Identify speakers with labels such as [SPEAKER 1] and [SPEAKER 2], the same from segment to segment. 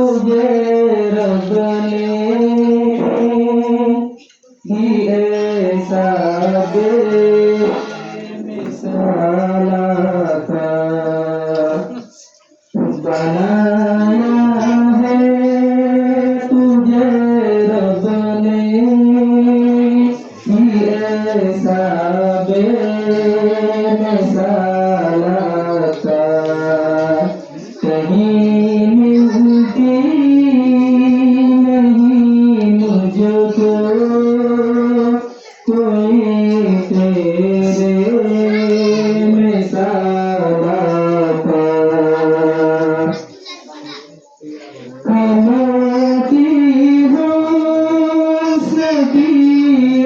[SPEAKER 1] तुझे रब ने ही ऐसा बेमिसाल था बनाया है तुझे रब ने ही ऐसा बेमिसाल था कहीं मिलती नहीं मुझको कोई तेरे मिसाल था कमाती हुस्न की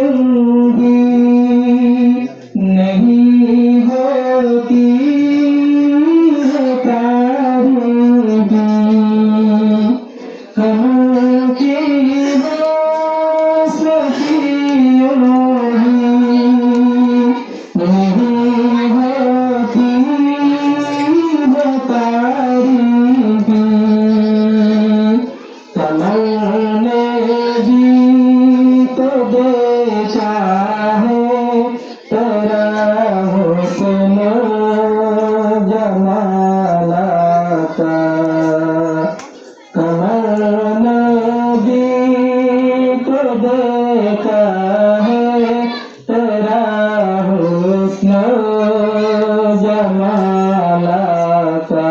[SPEAKER 1] उंगली नहीं होती है तारीबी कमाती हुस्न की उंगली नहीं होती है तारीबी तमन्ने भी तो देखा है तेरा हुस्न जमाल का तमन्ने भी तो देखा है तेरा हुस्न जमाल का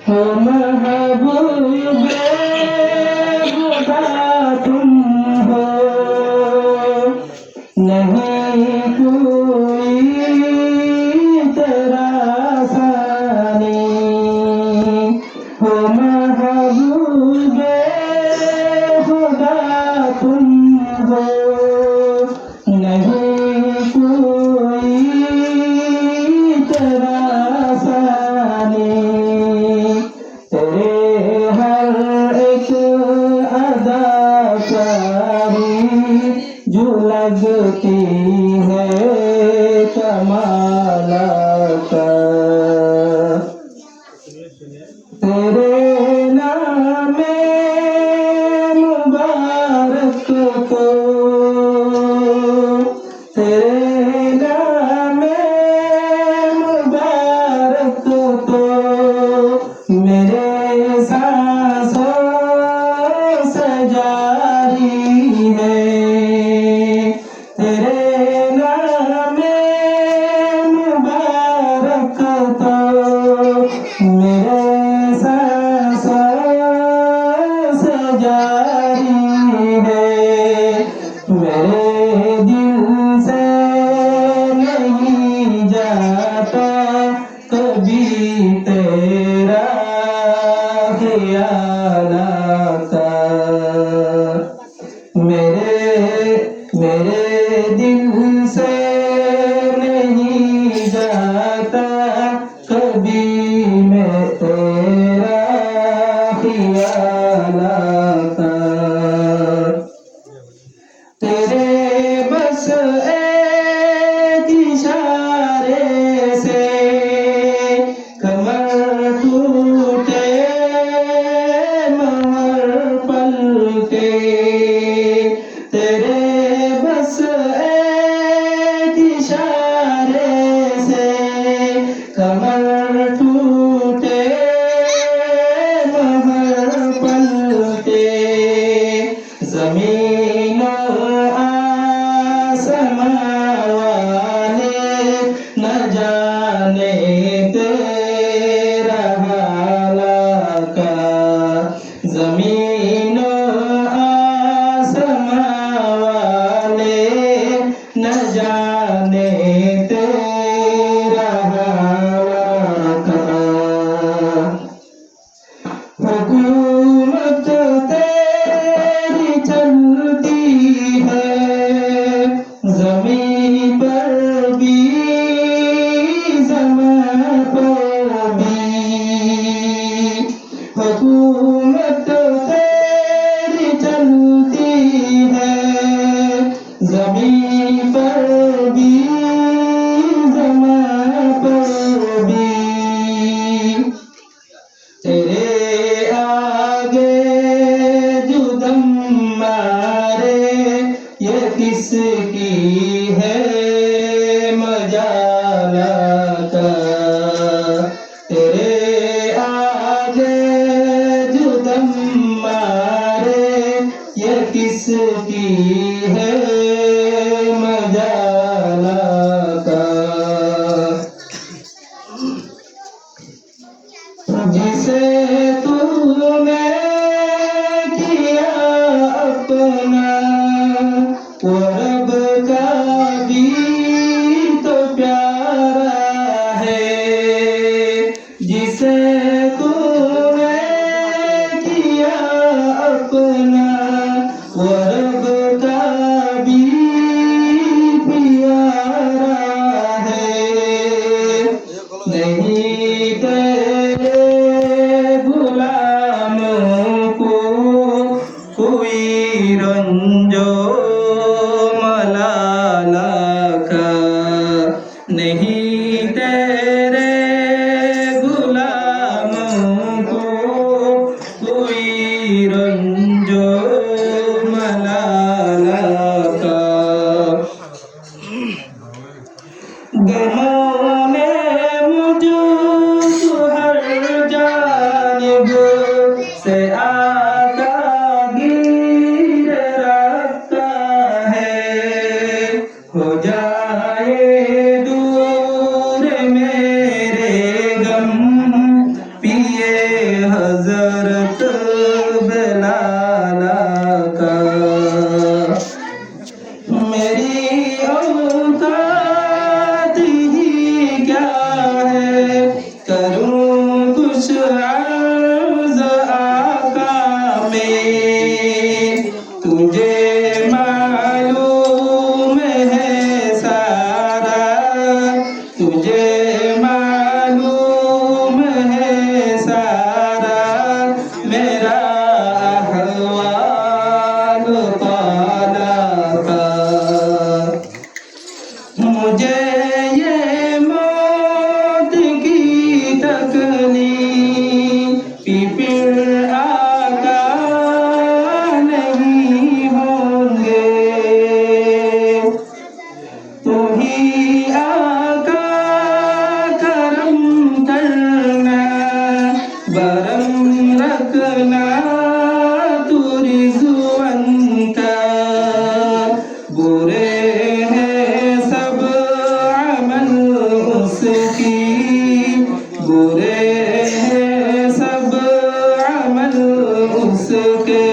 [SPEAKER 1] हो महबूबे खुदा तुम हो नहीं कोई तेरा सानी हो महबूबे खुदा तुम हो नहीं कोई तेरा सानी तेरे हर एक अदाकारी जो लगती है कमाल का तेरे नामे मुबारक को तेरे नामे मुबारक को मेरे सांसों से जारी है तेरे नामे मुबारक तो मेरे सांसों से जारी है मेरे दिल से नहीं जाता कभी तेरा ख्याल आता मेरे दिल से नहीं जाता कभी मैं तेरा ख्याल आता तेरे बस एक इशारे से कमर टूटे मगर पलटे तेरे बस एक इशारे से कमर टूटे मगर पलटे ज़मीन आसमां वाले न जाने तेरा हाल का ज़मीन आसमां वाले न जाने तेरा हाल का हुकूमत तेरी चलती है ज़मीं पर भी ज़मां पर भी हुकूमत तेरी चलती है ज़मीं पर भी ज़मां पर भी तेरे जिसे तूने किया अपना वो रब का भी तो प्यारा है। जिसे तूने किया अपना वो रब का भी प्यारा है। नहीं तेरे गुलामों को कोई रंजो मलाला का, नहीं तेरे गुलामों को कोई रंजो मलाला का। गमों ने मुझको हर जानिब से आका गिर रखता है। हो जाए दूर मेरे गम पिए हजरत बिलाला का। मेरी औकात ही क्या है, करूं कुछ अर्ज़ आका में। तुझे मालूम है सारा, तुझे मालूम है सारा मेरा अहवाल ताला का। मुझे ये मौत की तकलीफ फिर आका नहीं होंगे। तू ही आका करम करना, बरम रखना तू रिज़्वान का। बुरे हैं सब अमल उसकी, बुरे हैं सब अमल उसके।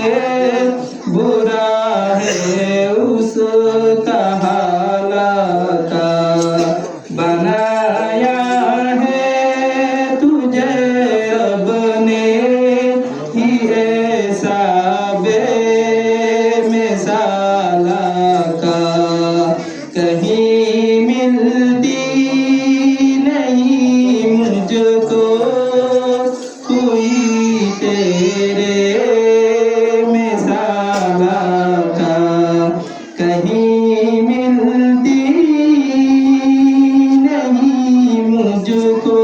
[SPEAKER 1] बुरा है उसका हालाता, बनाया है तुझे रब ने ही ऐसा बेमिसाला का। कहीं मिलती नहीं मुझको कोई तेरे मिसाला का। कहीं मिलती नहीं मुझको